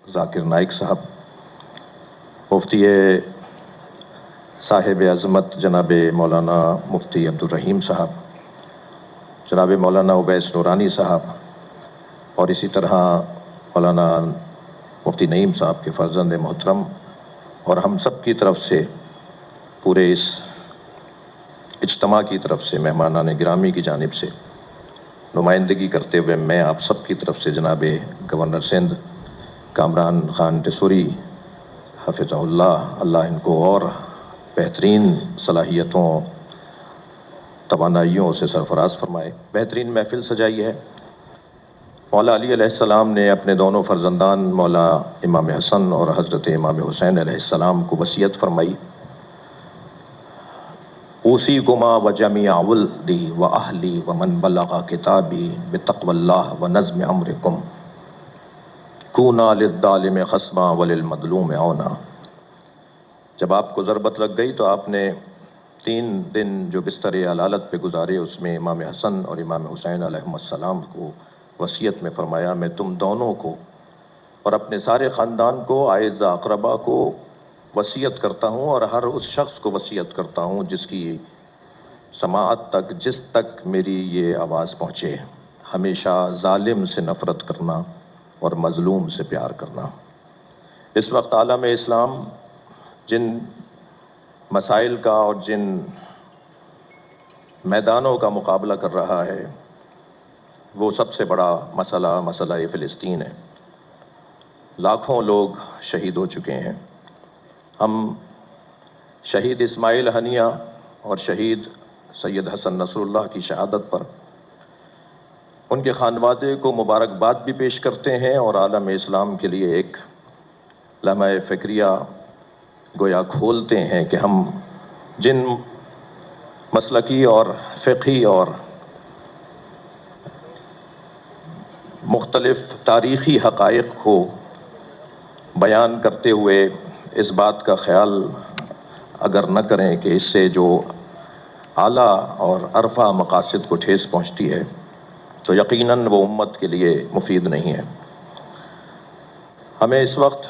ذاکر نائک صاحب، مفتی صاحب عظمت جناب مولانا مفتی عبدالرحیم صاحب، جناب مولانا اویس نورانی صاحب، اور اسی طرح مولانا مفتی نعیم صاحب کے فرزند محترم، اور ہم سب کی طرف سے، پورے اس اجتماع کی طرف سے، مہمانان گرامی کی جانب سے نمائندگی کرتے ہوئے میں آپ سب کی طرف سے جناب گورنر سندھ کامران خان ٹیسوری حفظہ اللہ ان کو اور بہترین صلاحیتوں توانائیوں سے سرفراز فرمائے، بہترین محفل سجائی ہے۔ مولا علی علیہ السلام نے اپنے دونوں فرزندان مولا امام حسن اور حضرت امام حسین علیہ السلام کو وصیت فرمائی، اوصیکما وجمیع ولدی واہلی ومن بلغ کتابی بتقوی اللہ ونظم امرکم کونا للظالم خصما وللمظلوم عونا۔ جب آپ کو ضربت لگ گئی تو آپ نے 3 دن جو بستر علالت پہ گزارے، اس میں امام حسن اور امام حسین علیہم السلام کو وصیت میں فرمایا، میں تم دونوں کو اور اپنے سارے خاندان کو، اعزہ اقربا کو وصیت کرتا ہوں، اور ہر اس شخص کو وصیت کرتا ہوں جس کی سماعت تک، جس تک میری یہ آواز پہنچے، ہمیشہ ظالم سے نفرت کرنا اور مظلوم سے پیار کرنا۔ اس وقت عالم اسلام جن مسائل کا اور جن میدانوں کا مقابلہ کر رہا ہے، وہ سب سے بڑا مسئلہ فلسطین ہے۔ لاکھوں لوگ شہید ہو چکے ہیں۔ ہم شہید اسماعیل ہنیہ اور شہید سید حسن نصر اللہ کی شہادت پر ان کے خانوادے کو مبارکباد بھی پیش کرتے ہیں، اور عالم اسلام کے لیے ایک لمحہ فکریہ گویا کھولتے ہیں کہ ہم جن مسلکی اور فقہی اور مختلف تاریخی حقائق کو بیان کرتے ہوئے اس بات کا خیال اگر نہ کریں کہ اس سے جو اعلیٰ اور عرفہ مقاصد کو ٹھیس پہنچتی ہے، تو یقیناً وہ امت کے لیے مفید نہیں ہے۔ ہمیں اس وقت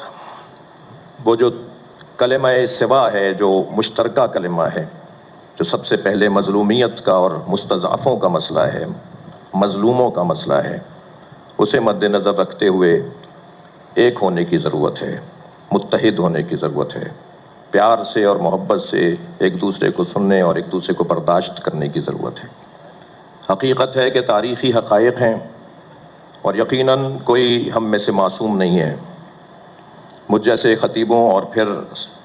وہ جو کلمہ سوا ہے، جو مشترکہ کلمہ ہے، جو سب سے پہلے مظلومیت کا اور مستضعفوں کا مسئلہ ہے، مظلوموں کا مسئلہ ہے، اسے مد نظر رکھتے ہوئے ایک ہونے کی ضرورت ہے، متحد ہونے کی ضرورت ہے، پیار سے اور محبت سے ایک دوسرے کو سننے اور ایک دوسرے کو برداشت کرنے کی ضرورت ہے۔ حقیقت ہے کہ تاریخی حقائق ہیں، اور یقیناً کوئی ہم میں سے معصوم نہیں ہے۔ مجھ جیسے خطیبوں اور پھر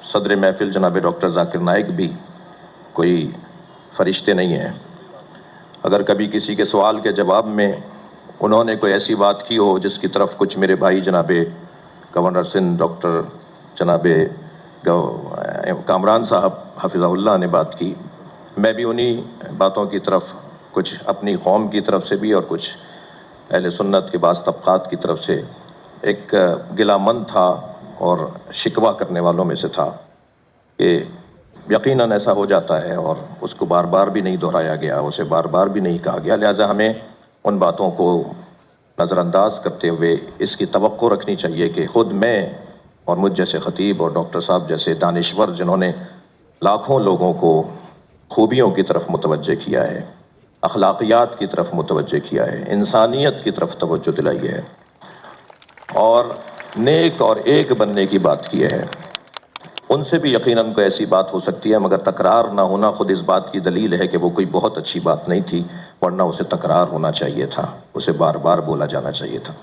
صدر محفل جناب ڈاکٹر ذاکر نائک بھی کوئی فرشتے نہیں ہیں۔ اگر کبھی کسی کے سوال کے جواب میں انہوں نے کوئی ایسی بات کی ہو جس کی طرف کچھ میرے بھائی جناب گورنر سندھ ڈاکٹر جناب کامران صاحب حفظہ اللہ نے بات کی، میں بھی انہی باتوں کی طرف کچھ اپنی قوم کی طرف سے بھی اور کچھ اہل سنت کے بعض طبقات کی طرف سے ایک گلہ مند تھا اور شکوہ کرنے والوں میں سے تھا کہ یقیناً ایسا ہو جاتا ہے، اور اس کو بار بار بھی نہیں دہرایا گیا، اسے بار بار بھی نہیں کہا گیا، لہٰذا ہمیں ان باتوں کو نظر انداز کرتے ہوئے اس کی توقع رکھنی چاہیے کہ خود میں اور مجھ جیسے خطیب اور ڈاکٹر صاحب جیسے دانشور جنہوں نے لاکھوں لوگوں کو خوبیوں کی طرف متوجہ کیا ہے، اخلاقیات کی طرف متوجہ کیا ہے، انسانیت کی طرف توجہ دلائی ہے، اور نیک اور ایک بننے کی بات کی ہے، ان سے بھی یقیناً کوئی ایسی بات ہو سکتی ہے، مگر تکرار نہ ہونا خود اس بات کی دلیل ہے کہ وہ کوئی بہت اچھی بات نہیں تھی، ورنہ اسے تکرار ہونا چاہیے تھا، اسے بار بار بولا جانا چاہیے تھا۔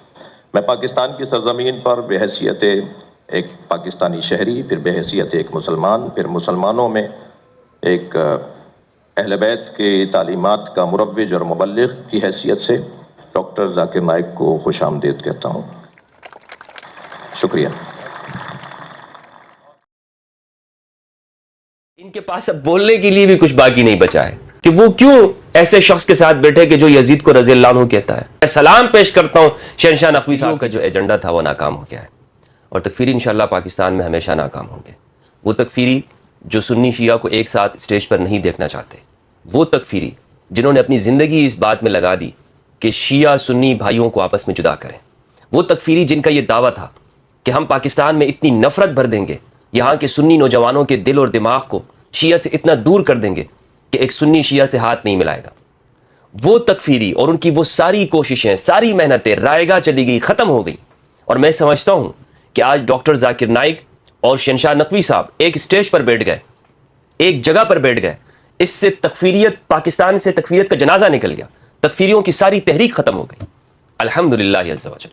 میں پاکستان کی سرزمین پر بحیثیت ایک پاکستانی شہری، پھر بحیثیت ایک مسلمان، پھر مسلمانوں میں ایک اہل بیت کے تعلیمات کا مروج اور مبلغ کی حیثیت سے ڈاکٹر ذاکر نائک کو خوش آمدید کہتا ہوں۔ شکریہ۔ ان کے پاس اب بولنے کے لیے بھی کچھ باقی نہیں بچا ہے کہ وہ کیوں ایسے شخص کے ساتھ بیٹھے کہ جو یزید کو رضی اللہ عنہ کہتا ہے۔ میں سلام پیش کرتا ہوں شہنشاہ نقوی صاحب کا جو ایجنڈا تھا وہ ناکام ہو گیا ہے، اور تکفیری انشاءاللہ پاکستان میں ہمیشہ ناکام ہوں گے۔ وہ تکفیری جو سنی شیعہ کو ایک ساتھ اسٹیج پر نہیں دیکھنا چاہتے، وہ تکفیری جنہوں نے اپنی زندگی اس بات میں لگا دی کہ شیعہ سنی بھائیوں کو آپس میں جدا کریں، وہ تکفیری جن کا یہ دعویٰ تھا کہ ہم پاکستان میں اتنی نفرت بھر دیں گے، یہاں کے سنی نوجوانوں کے دل اور دماغ کو شیعہ سے اتنا دور کر دیں گے کہ ایک سنی شیعہ سے ہاتھ نہیں ملائے گا. وہ تکفیری اور ان کی وہ ساری کوششیں، ساری محنتیں رائے گاہ چلی گئی، ختم ہو گئی. اور میں سمجھتا ہوں کہ آج ڈاکٹر ذاکر نائک اور شہنشاہ نقوی صاحب ایک اسٹیج پر بیٹھ گئے، ایک جگہ پر بیٹھ گئے، اس سے تکفیریت، پاکستان سے تکفیریت کا جنازہ نکل گیا، تکفیریوں کی ساری تحریک ختم ہو گئی. الحمدللہ عز و جل.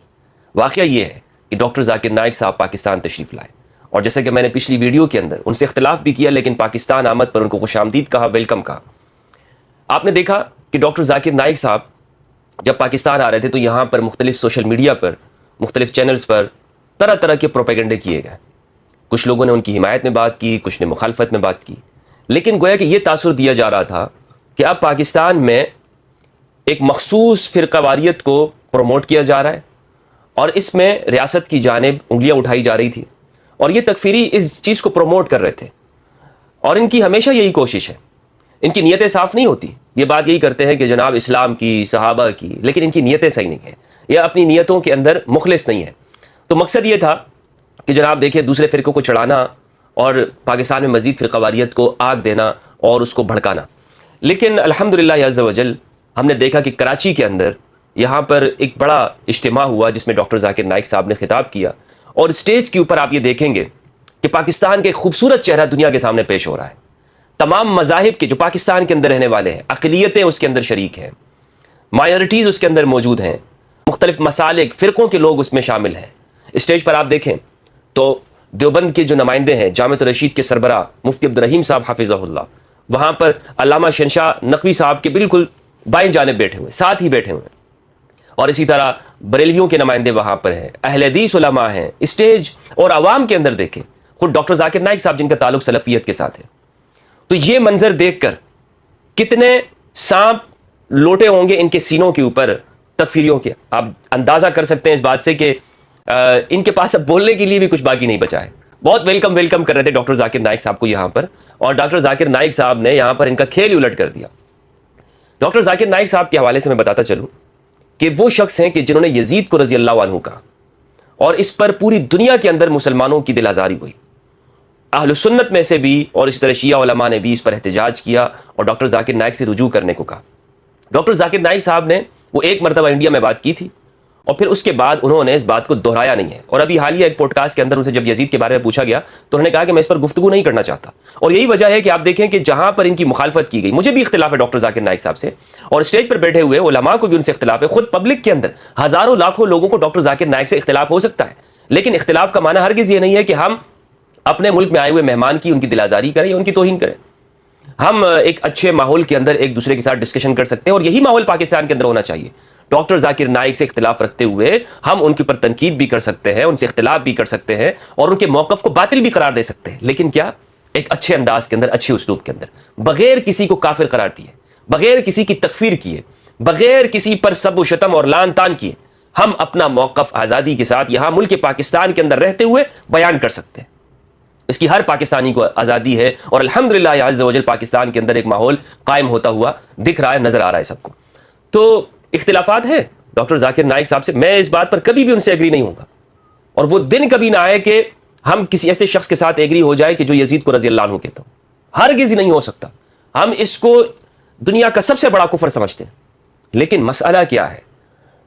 واقعہ یہ ہے کہ ڈاکٹر ذاکر نائک صاحب پاکستان تشریف لائے، اور جیسے کہ میں نے پچھلی ویڈیو کے اندر ان سے اختلاف بھی کیا، لیکن پاکستان آمد پر ان کو خوش آمدید کہا، ویلکم کہا. آپ نے دیکھا کہ ڈاکٹر ذاکر نائک صاحب جب پاکستان آ رہے تھے تو یہاں پر مختلف سوشل میڈیا پر، مختلف چینلز پر طرح طرح کے پروپیگنڈے کیے گئے. کچھ لوگوں نے ان کی حمایت میں بات کی، کچھ نے مخالفت میں بات کی، لیکن گویا کہ یہ تاثر دیا جا رہا تھا کہ اب پاکستان میں ایک مخصوص فرقہ واریت کو پروموٹ کیا جا رہا ہے، اور اس میں ریاست کی جانب انگلیاں اٹھائی جا رہی تھی، اور یہ تکفیری اس چیز کو پروموٹ کر رہے تھے. اور ان کی ہمیشہ یہی کوشش ہے، ان کی نیتیں صاف نہیں ہوتی. یہ بات یہی کرتے ہیں کہ جناب اسلام کی، صحابہ کی، لیکن ان کی نیتیں صحیح نہیں ہیں، یہ اپنی نیتوں کے اندر مخلص نہیں ہے. تو مقصد یہ تھا کہ جناب دیکھیں دوسرے فرقوں کو چڑھانا اور پاکستان میں مزید فرقہ واریت کو آگ دینا اور اس کو بھڑکانا. لیکن الحمدللہ عز و جل ہم نے دیکھا کہ کراچی کے اندر یہاں پر ایک بڑا اجتماع ہوا جس میں ڈاکٹر ذاکر نائک صاحب نے خطاب کیا، اور اسٹیج کے اوپر آپ یہ دیکھیں گے کہ پاکستان کا ایک خوبصورت چہرہ دنیا کے سامنے پیش ہو رہا ہے. تمام مذاہب کے جو پاکستان کے اندر رہنے والے ہیں، اقلیتیں اس کے اندر شریک ہیں، مائنورٹیز اس کے اندر موجود ہیں، مختلف مسالک، فرقوں کے لوگ اس میں شامل ہیں. اسٹیج پر آپ دیکھیں تو دیوبند کے جو نمائندے ہیں، جامعۃ الرشید کے سربراہ مفتی عبدالرحیم صاحب حافظہ اللہ، وہاں پر علامہ شہنشاہ نقوی صاحب کے بالکل بائیں جانب بیٹھے ہوئے، ساتھ ہی بیٹھے ہوئے، اور اسی طرح بریلویوں کے نمائندے وہاں پر ہیں، اہل حدیث علماء ہیں. اسٹیج اور عوام کے اندر دیکھیں خود ڈاکٹر ذاکر نائک صاحب جن کا تعلق سلفیت کے ساتھ ہے. تو یہ منظر دیکھ کر کتنے سانپ لوٹے ہوں گے ان کے سینوں کے اوپر تکفیریوں کے. آپ اندازہ کر سکتے ہیں اس بات سے کہ ان کے پاس اب بولنے کے لیے بھی کچھ باقی نہیں بچا ہے. بہت ویلکم کر رہے تھے ڈاکٹر ذاکر نائک صاحب کو یہاں پر، اور ڈاکٹر ذاکر نائک صاحب نے یہاں پر ان کا کھیل الٹ کر دیا. ڈاکٹر ذاکر نائک صاحب کے حوالے سے میں بتاتا چلوں کہ وہ شخص ہیں کہ جنہوں نے یزید کو رضی اللہ عنہ کہا، اور اس پر پوری دنیا کے اندر مسلمانوں کی دل آزاری ہوئی. اہل سنت میں سے بھی اور اس طرح شیعہ علماء نے بھی اس پر احتجاج کیا اور ڈاکٹر ذاکر نائک سے رجوع کرنے کو کہا. ڈاکٹر ذاکر نائک صاحب نے وہ ایک مرتبہ انڈیا میں بات کی تھی، اور پھر اس کے بعد انہوں نے اس بات کو دہرایا نہیں ہے. اور ابھی حالیہ ایک پوڈ کاسٹ کے اندر ان سے جب یزید کے بارے میں پوچھا گیا تو انہوں نے کہا کہ میں اس پر گفتگو نہیں کرنا چاہتا. اور یہی وجہ ہے کہ آپ دیکھیں کہ جہاں پر ان کی مخالفت کی گئی، مجھے بھی اختلاف ہے ڈاکٹر ذاکر نائک صاحب سے، اور اسٹیج پر بیٹھے ہوئے علماء کو بھی ان سے اختلاف ہے. خود پبلک کے اندر ہزاروں لاکھوں لوگوں کو ڈاکٹر ذاکر نائک سے اختلاف ہو سکتا ہے، لیکن اختلاف کا معنی ہرگز یہ نہیں ہے کہ ہم اپنے ملک میں آئے ہوئے مہمان کی ان کی دل آزاری کریں یا ان کی توہین کریں. ہم ایک اچھے ماحول کے اندر ایک دوسرے کے ساتھ ڈسکشن کر سکتے ہیں، اور یہی ماحول پاکستان کے اندر ہونا چاہیے. ڈاکٹر ذاکر نائک سے اختلاف رکھتے ہوئے ہم ان کے اوپر تنقید بھی کر سکتے ہیں، ان سے اختلاف بھی کر سکتے ہیں، اور ان کے موقف کو باطل بھی قرار دے سکتے ہیں، لیکن کیا ایک اچھے انداز کے اندر، اچھے اسلوب کے اندر، بغیر کسی کو کافر قرار دیے، بغیر کسی کی تکفیر کیے، بغیر کسی پر سب و شتم اور لعن طعن کیے، ہم اپنا موقف آزادی کے ساتھ یہاں ملک پاکستان کے اندر رہتے ہوئے بیان کر سکتے ہیں. اس کی ہر پاکستانی کو آزادی ہے، اور الحمدللہ عز و جل پاکستان کے اندر ایک ماحول قائم ہوتا ہوا دکھ رہا ہے، نظر آ رہا ہے سب کو. تو اختلافات ہیں ڈاکٹر ذاکر نائک صاحب سے، میں اس بات پر کبھی بھی ان سے ایگری نہیں ہوں گا، اور وہ دن کبھی نہ آئے کہ ہم کسی ایسے شخص کے ساتھ ایگری ہو جائے کہ جو یزید کو رضی اللہ عنہ کہتا ہوں. ہرگز ہی نہیں ہو سکتا. ہم اس کو دنیا کا سب سے بڑا کفر سمجھتے ہیں. لیکن مسئلہ کیا ہے؟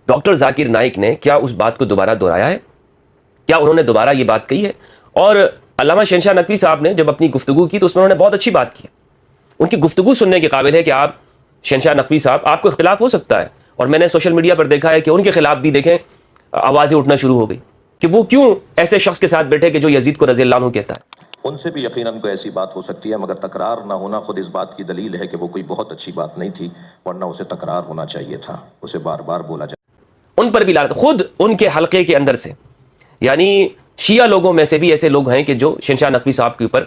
ڈاکٹر ذاکر نائک نے کیا اس بات کو دوبارہ دہرایا ہے؟ کیا انہوں نے دوبارہ یہ بات کہی ہے؟ اور علامہ شہنشاہ نقوی صاحب نے جب اپنی گفتگو کی تو اس میں انہوں نے بہت اچھی بات کی. ان کی گفتگو سننے کے قابل ہے کہ آپ شہنشاہ نقوی صاحب، آپ کو اختلاف ہو سکتا ہے، اور میں نے سوشل میڈیا پر دیکھا ہے کہ ان کے خلاف بھی دیکھیں آوازیں اٹھنا شروع ہو گئی کہ وہ کیوں ایسے شخص کے ساتھ بیٹھے کہ جو یزید کو رضی اللہ عنہ کہتا ہے. ان سے بھی یقیناً کوئی ایسی بات ہو سکتی ہے، مگر تکرار نہ ہونا خود اس بات کی دلیل ہے کہ وہ کوئی بہت اچھی بات نہیں تھی، ورنہ اسے تکرار ہونا چاہیے تھا، اسے بار بار بولا جائے. ان پر بھی لعنت. خود ان کے حلقے کے اندر سے، یعنی شیعہ لوگوں میں سے بھی ایسے لوگ ہیں کہ جو شہنشاہ نقوی صاحب کے اوپر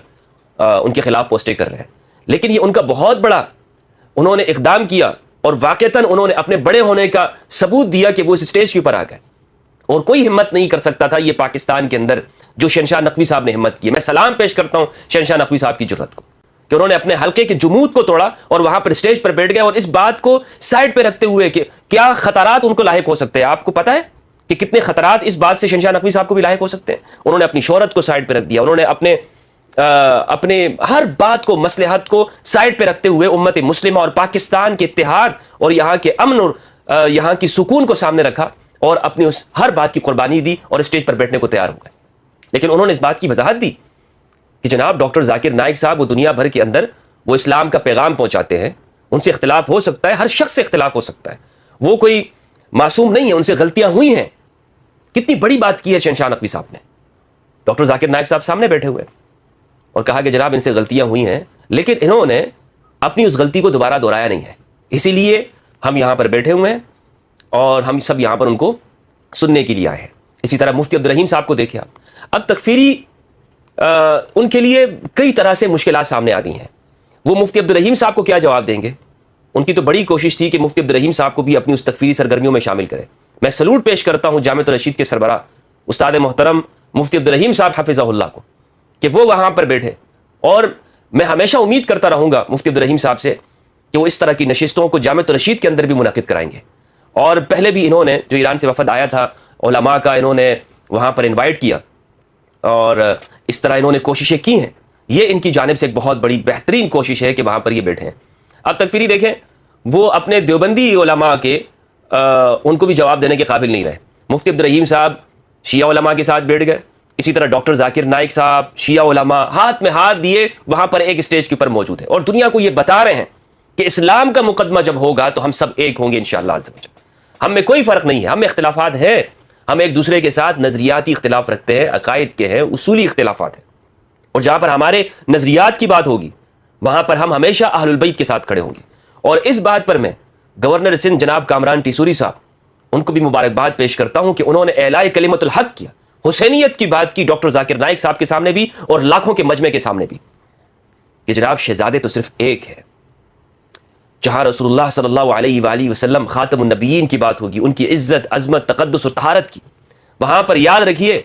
ان کے خلاف پوسٹیں کر رہے ہیں. لیکن یہ ان کا بہت بڑا انہوں نے اقدام کیا، اور واقعتاً انہوں نے اپنے بڑے ہونے کا ثبوت دیا کہ وہ اس اسٹیج کے اوپر آ گئے، اور کوئی ہمت نہیں کر سکتا تھا یہ پاکستان کے اندر جو شہنشاہ نقوی صاحب نے ہمت کی. میں سلام پیش کرتا ہوں شہنشاہ نقوی صاحب کی جرأت کو کہ انہوں نے اپنے حلقے کے جمود کو توڑا اور وہاں پر اسٹیج پر بیٹھ گئے، اور اس بات کو سائڈ پہ رکھتے ہوئے کہ کیا خطرات ان کو لاحق ہو سکتے ہیں. آپ کو پتا ہے کہ کتنے خطرات اس بات سے شہنشاہ نقوی صاحب کو بھی لاحق ہو سکتے ہیں. انہوں نے اپنی شہرت کو سائڈ پہ رکھ دیا, انہوں نے اپنے ہر بات کو, مصلحت کو سائڈ پہ رکھتے ہوئے امت مسلمہ اور پاکستان کے اتحاد اور یہاں کے امن اور یہاں کی سکون کو سامنے رکھا اور اپنی اس ہر بات کی قربانی دی اور اسٹیج پر بیٹھنے کو تیار ہو گئے. لیکن انہوں نے اس بات کی وضاحت دی کہ جناب ڈاکٹر ذاکر نائک صاحب وہ دنیا بھر کے اندر وہ اسلام کا پیغام پہنچاتے ہیں, ان سے اختلاف ہو سکتا ہے, ہر شخص سے اختلاف ہو سکتا ہے, وہ کوئی معصوم نہیں ہے, ان سے غلطیاں ہوئی ہیں. کتنی بڑی بات کی ہے شہنشاہ نقوی صاحب نے. ڈاکٹر ذاکر نائک صاحب سامنے بیٹھے ہوئے اور کہا کہ جناب ان سے غلطیاں ہوئی ہیں, لیکن انہوں نے اپنی اس غلطی کو دوبارہ دہرایا نہیں ہے, اسی لیے ہم یہاں پر بیٹھے ہوئے ہیں اور ہم سب یہاں پر ان کو سننے کے لیے آئے ہیں. اسی طرح مفتی عبدالرحیم صاحب کو دیکھیں آپ, اب تکفیری ان کے لیے کئی طرح سے مشکلات سامنے آ گئی ہیں. وہ مفتی عبدالرحیم صاحب کو کیا جواب دیں گے؟ ان کی تو بڑی کوشش تھی کہ مفتی عبدالرحیم صاحب کو بھی اپنی اس تکفیری سرگرمیوں میں شامل کرے. میں سلوٹ پیش کرتا ہوں جامعۃ الرشید کے سربراہ استاد محترم مفتی عبدالرحیم صاحب حفظہ اللہ کو کہ وہ وہاں پر بیٹھے, اور میں ہمیشہ امید کرتا رہوں گا مفتی عبدالرحیم صاحب سے کہ وہ اس طرح کی نشستوں کو جامعۃ الرشید کے اندر بھی منعقد کرائیں گے. اور پہلے بھی انہوں نے, جو ایران سے وفد آیا تھا علماء کا, انہوں نے وہاں پر انوائٹ کیا اور اس طرح انہوں نے کوششیں کی ہیں. یہ ان کی جانب سے ایک بہت بڑی بہترین کوشش ہے کہ وہاں پر یہ بیٹھے ہیں. اب تکفیری دیکھیں, وہ اپنے دیوبندی علماء کے ان کو بھی جواب دینے کے قابل نہیں رہے. مفتی عبدالرحیم صاحب شیعہ علماء کے ساتھ بیٹھ گئے, اسی طرح ڈاکٹر ذاکر نائک صاحب شیعہ علماء ہاتھ میں ہاتھ دیے وہاں پر ایک اسٹیج کے اوپر موجود ہیں اور دنیا کو یہ بتا رہے ہیں کہ اسلام کا مقدمہ جب ہوگا تو ہم سب ایک ہوں گے انشاءاللہ عز و جل. ہم میں کوئی فرق نہیں ہے, ہم میں اختلافات ہیں, ہم ایک دوسرے کے ساتھ نظریاتی اختلاف رکھتے ہیں, عقائد کے ہیں, اصولی اختلافات ہیں, اور جہاں پر ہمارے نظریات کی بات ہوگی وہاں پر ہم ہمیشہ اہل البیت کے ساتھ کھڑے ہوں گے. اور اس بات پر میں گورنر سندھ جناب کامران ٹیسوری صاحب, ان کو بھی مبارکباد پیش کرتا ہوں کہ انہوں نے اعلاء کلمت الحق کیا, حسینیت کی بات کی ڈاکٹر ذاکر نائک صاحب کے سامنے بھی اور لاکھوں کے مجمع کے سامنے بھی کہ جناب شہزادے تو صرف ایک ہے. جہاں رسول اللہ صلی اللہ علیہ وآلہ وسلم خاتم النبیین کی بات ہوگی, ان کی عزت, عظمت, تقدس اور طہارت کی, وہاں پر یاد رکھیے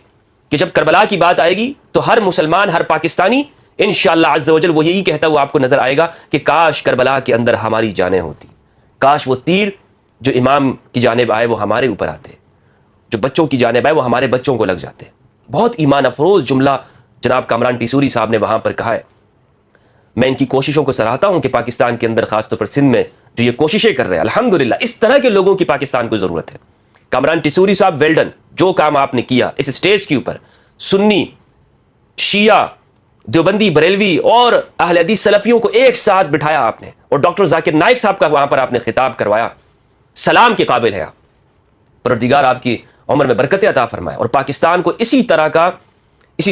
کہ جب کربلا کی بات آئے گی تو ہر مسلمان, ہر پاکستانی انشاءاللہ عز و جل وہ یہی کہتا ہوا آپ کو نظر آئے گا کہ کاش کربلا کے اندر ہماری جانیں ہوتی, کاش وہ تیر جو امام کی جانب آئے وہ ہمارے اوپر آتے, جو بچوں کی جانب آئے وہ ہمارے بچوں کو لگ جاتے. بہت ایمان افروز جملہ جناب کامران ٹیسوری صاحب نے وہاں پر کہا ہے. میں ان کی کوششوں کو سراہتا ہوں کہ پاکستان کے اندر خاص طور پر سندھ میں جو یہ کوششیں کر رہے ہیں, الحمدللہ اس طرح کے لوگوں کی پاکستان کو ضرورت ہے. کامران ٹیسوری صاحب ویلڈن, جو کام آپ نے کیا اس اسٹیج کے اوپر, سنی, شیعہ, دیوبندی, بریلوی اور اہل حدیث سلفیوں کو ایک ساتھ بٹھایا آپ نے, اور ڈاکٹر ذاکر نائک صاحب کا وہاں پر آپ نے خطاب کروایا, سلام کے قابل ہے آپ. پروردگار آپ کی عمر میں برکت عطا فرمائے اور پاکستان کو اسی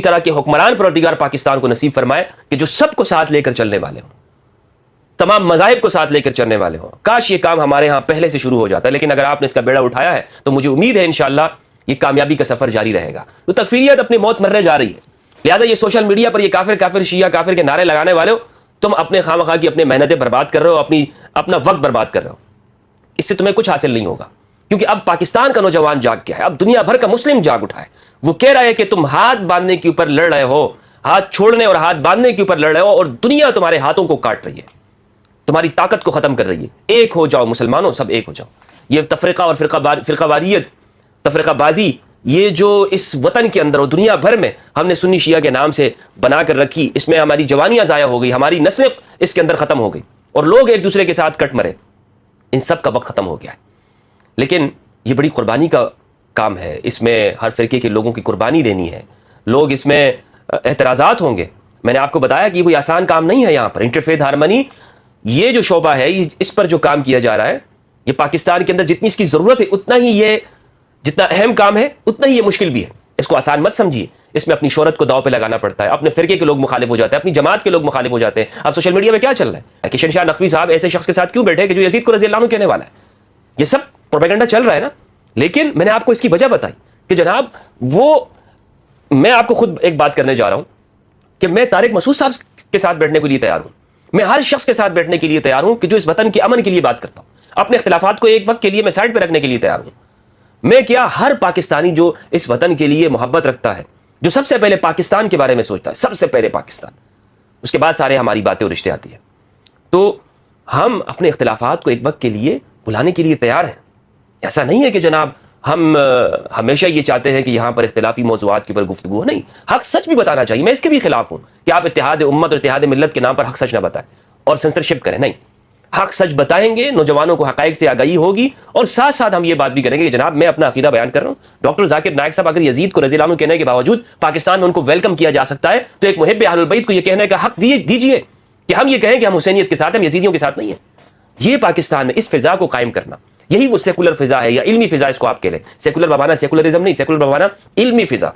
طرح کے حکمران پروردگار پاکستان کو نصیب فرمائے کہ جو سب کو ساتھ لے کر چلنے والے ہوں, تمام مذاہب کو ساتھ لے کر چلنے والے ہوں. کاش یہ کام ہمارے ہاں پہلے سے شروع ہو جاتا ہے, لیکن اگر آپ نے اس کا بیڑا اٹھایا ہے تو مجھے امید ہے انشاءاللہ یہ کامیابی کا سفر جاری رہے گا. تو تکفیریت اپنی موت مرنے جا رہی ہے, لہٰذا یہ سوشل میڈیا پر یہ کافر کافر شیعہ کافر کے نعرے لگانے والے ہو, تم اپنے خواہ کی اپنے محنتیں برباد کر رہے ہو, اپنا وقت برباد کر رہے ہو. اس سے تمہیں کچھ حاصل نہیں ہوگا, کیونکہ اب پاکستان کا نوجوان جاگ گیا ہے, اب دنیا بھر کا مسلم جاگ اٹھا ہے. وہ کہہ رہا ہے کہ تم ہاتھ باندھنے کے اوپر لڑ رہے ہو, ہاتھ چھوڑنے اور ہاتھ باندھنے کے اوپر لڑ رہے ہو, اور دنیا تمہارے ہاتھوں کو کاٹ رہی ہے, تمہاری طاقت کو ختم کر رہی ہے. ایک ہو جاؤ مسلمانوں, سب ایک ہو جاؤ. یہ تفرقہ اور فرقہ واریت, تفرقہ بازی, یہ جو اس وطن کے اندر اور دنیا بھر میں ہم نے سنی شیعہ کے نام سے بنا کر رکھی, اس میں ہماری جوانیاں ضائع ہو گئی, ہماری نسلیں اس کے اندر ختم ہو گئی, اور لوگ ایک دوسرے کے ساتھ کٹ مرے. ان سب کا وقت ختم ہو گیا ہے. لیکن یہ بڑی قربانی کا کام ہے, اس میں ہر فرقے کے لوگوں کی قربانی دینی ہے, لوگ اس میں اعتراضات ہوں گے. میں نے آپ کو بتایا کہ یہ کوئی آسان کام نہیں ہے. یہاں پر انٹرفیتھ ہارمنی یہ جو شعبہ ہے, اس پر جو کام کیا جا رہا ہے, یہ پاکستان کے اندر جتنی اس کی ضرورت ہے اتنا ہی یہ, جتنا اہم کام ہے اتنا ہی یہ مشکل بھی ہے. اس کو آسان مت سمجھیے, اس میں اپنی شہرت کو داؤ پہ لگانا پڑتا ہے, اپنے فرقے کے لوگ مخالف ہو جاتے ہیں, اپنی جماعت کے لوگ مخالف ہو جاتے ہیں. اب سوشل میڈیا میں کیا چل رہا ہے کہ شہنشاہ نقوی صاحب ایسے شخص کے ساتھ کیوں بیٹھے کہ جو یزید کو رضی اللہ عنہ کہنے والا ہے. یہ سب پروپیگنڈا چل رہا ہے نا. لیکن میں نے آپ کو اس کی وجہ بتائی کہ جناب میں آپ کو خود ایک بات کرنے جا رہا ہوں کہ میں طارق مسعود صاحب کے ساتھ بیٹھنے کے لیے تیار ہوں, میں ہر شخص کے ساتھ بیٹھنے کے لیے تیار ہوں کہ جو اس وطن کے امن کے لیے بات کرتا ہوں. اپنے اختلافات کو ایک وقت کے لیے میں سائڈ پہ رکھنے کے لیے تیار ہوں. میں کیا, ہر پاکستانی جو اس وطن کے لیے محبت رکھتا ہے, جو سب سے پہلے پاکستان کے بارے میں سوچتا ہے, سب سے پہلے پاکستان, اس کے بعد سارے ہماری باتیں اور رشتے آتی ہیں. تو ہم اپنے اختلافات کو ایک وقت کے لیے بلانے کے لیے تیار ہیں. ایسا نہیں ہے کہ جناب ہم ہمیشہ یہ چاہتے ہیں کہ یہاں پر اختلافی موضوعات کے اوپر گفتگو ہو. نہیں, حق سچ بھی بتانا چاہیے. میں اس کے بھی خلاف ہوں کہ آپ اتحاد امت اور اتحاد ملت کے نام پر حق سچ نہ بتائیں اور سینسرشپ کریں. نہیں, حق سچ بتائیں گے, نوجوانوں کو حقائق سے آگاہی ہوگی, اور ساتھ ساتھ ہم یہ بات بھی کریں گے کہ جناب میں اپنا عقیدہ بیان کر رہا ہوں. ڈاکٹر ذاکر نائک صاحب اگر یزید کو رضی اللہ عنہ کہنے کے باوجود پاکستان میں ان کو ویلکم کیا جا سکتا ہے, تو ایک محب اہل البیت کو یہ کہنے کا حق دیجیے کہ ہم یہ کہیں کہ ہم حسینیت کے ساتھ ہیں, ہم یزیدیوں کے ساتھ نہیں ہیں. یہ پاکستان میں اس فضا کو قائم کرنا, یہی وہ سیکولر فضا ہے یا علمی فضا اس کو آپ کہہ لیں. سیکولر بابانا سیکولرزم نہیں, سیکولر بابانا علمی فضا,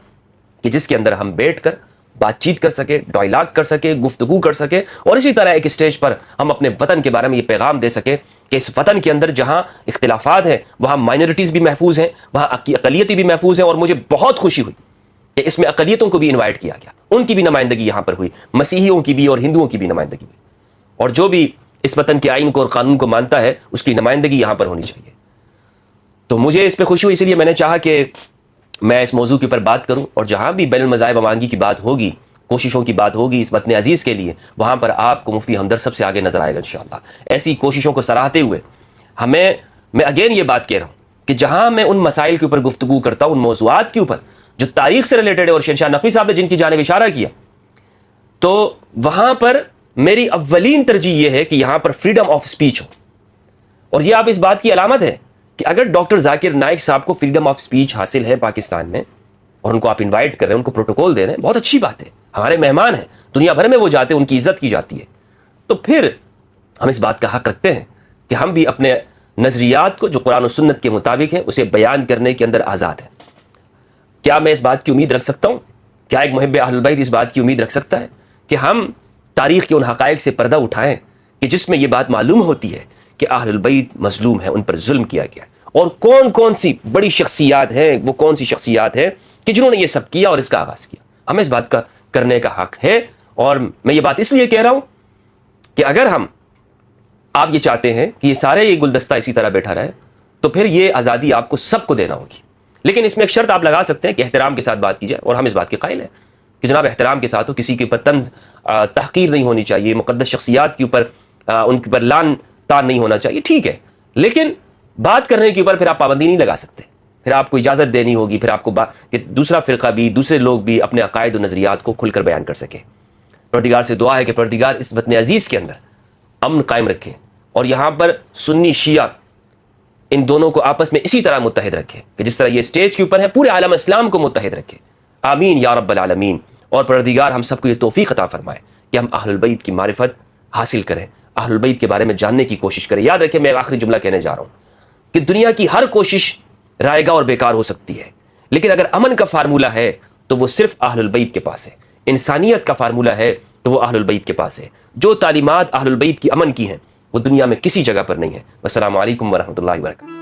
کہ جس کے اندر ہم بیٹھ کر بات چیت کر سکے, ڈائلاگ کر سکے, گفتگو کر سکے, اور اسی طرح ایک اسٹیج پر ہم اپنے وطن کے بارے میں یہ پیغام دے سکیں کہ اس وطن کے اندر جہاں اختلافات ہیں وہاں مائنورٹیز بھی محفوظ ہیں, وہاں اقلیتیں بھی محفوظ ہیں. اور مجھے بہت خوشی ہوئی کہ اس میں اقلیتوں کو بھی انوائٹ کیا گیا, ان کی بھی نمائندگی یہاں پر ہوئی, مسیحیوں کی بھی اور ہندوؤں کی بھی نمائندگی ہوئی, اور جو بھی اس وطن کے آئین کو اور قانون کو مانتا ہے اس کی نمائندگی یہاں پر ہونی چاہیے. تو مجھے اس پہ خوشی ہوئی, اس لیے میں نے چاہا کہ میں اس موضوع کے اوپر بات کروں, اور جہاں بھی بین المذاہب امانگی کی بات ہوگی, کوششوں کی بات ہوگی اس وطن عزیز کے لیے, وہاں پر آپ کو مفتی ہمدرد سب سے آگے نظر آئے گا انشاءاللہ. ایسی کوششوں کو سراہتے ہوئے میں اگین یہ بات کہہ رہا ہوں کہ جہاں میں ان مسائل کے اوپر گفتگو کرتا ہوں, ان موضوعات کے اوپر جو تاریخ سے ریلیٹڈ ہے, اور شہنشاہ نقوی صاحب نے جن کی جانب اشارہ کیا, تو وہاں پر میری اولین ترجیح یہ ہے کہ یہاں پر فریڈم آف سپیچ ہو. اور یہ آپ اس بات کی علامت ہے کہ اگر ڈاکٹر ذاکر نائک صاحب کو فریڈم آف سپیچ حاصل ہے پاکستان میں, اور ان کو آپ انوائٹ کر رہے ہیں, ان کو پروٹوکول دے رہے ہیں, بہت اچھی بات ہے. ہمارے مہمان ہیں, دنیا بھر میں وہ جاتے ہیں, ان کی عزت کی جاتی ہے. تو پھر ہم اس بات کا حق رکھتے ہیں کہ ہم بھی اپنے نظریات کو جو قرآن و سنت کے مطابق ہے اسے بیان کرنے کے اندر آزاد ہیں. کیا میں اس بات کی امید رکھ سکتا ہوں, کیا ایک محب اہل البیت اس بات کی امید رکھ سکتا ہے کہ ہم تاریخ کے ان حقائق سے پردہ اٹھائیں کہ جس میں یہ بات معلوم ہوتی ہے کہ اہل البیت مظلوم ہیں, ان پر ظلم کیا گیا, اور کون کون سی بڑی شخصیات ہیں, وہ کون سی شخصیات ہیں کہ جنہوں نے یہ سب کیا اور اس کا آغاز کیا. ہمیں اس بات کا کرنے کا حق ہے. اور میں یہ بات اس لیے کہہ رہا ہوں کہ اگر آپ یہ چاہتے ہیں کہ یہ سارے یہ گلدستہ اسی طرح بیٹھا رہے, تو پھر یہ آزادی آپ کو سب کو دینا ہوگی. لیکن اس میں ایک شرط آپ لگا سکتے ہیں کہ احترام کے ساتھ بات کی جائے, اور ہم اس بات کے قائل ہیں کہ جناب احترام کے ساتھ ہو, کسی کے اوپر طنز تحقیر نہیں ہونی چاہیے, مقدس شخصیات کے اوپر ان کے اوپر لعن طعن نہیں ہونا چاہیے, ٹھیک ہے. لیکن بات کرنے کے اوپر پھر آپ پابندی نہیں لگا سکتے, پھر آپ کو اجازت دینی ہوگی, پھر آپ کو کہ دوسرا فرقہ بھی, دوسرے لوگ بھی اپنے عقائد و نظریات کو کھل کر بیان کر سکیں. پروردگار سے دعا ہے کہ پروردگار اس وطن عزیز کے اندر امن قائم رکھے, اور یہاں پر سنی شیعہ ان دونوں کو آپس میں اسی طرح متحد رکھے کہ جس طرح یہ اسٹیج کے اوپر ہے پورے عالم اسلام کو متحد رکھے. آمین یا رب العالمین. اور پروردگار ہم سب کو یہ توفیق عطا فرمائے کہ ہم اہل البیت کی معرفت حاصل کریں, اہل البیت کے بارے میں جاننے کی کوشش کریں. یاد رکھیں, میں آخری جملہ کہنے جا رہا ہوں کہ دنیا کی ہر کوشش رائے گاہ اور بیکار ہو سکتی ہے, لیکن اگر امن کا فارمولہ ہے تو وہ صرف اہل البیت کے پاس ہے. انسانیت کا فارمولہ ہے تو وہ اہل البیت کے پاس ہے. جو تعلیمات اہل البیت کی امن کی ہیں وہ دنیا میں کسی جگہ پر نہیں ہے. السلام علیکم ورحمۃ اللہ وبرکاتہ.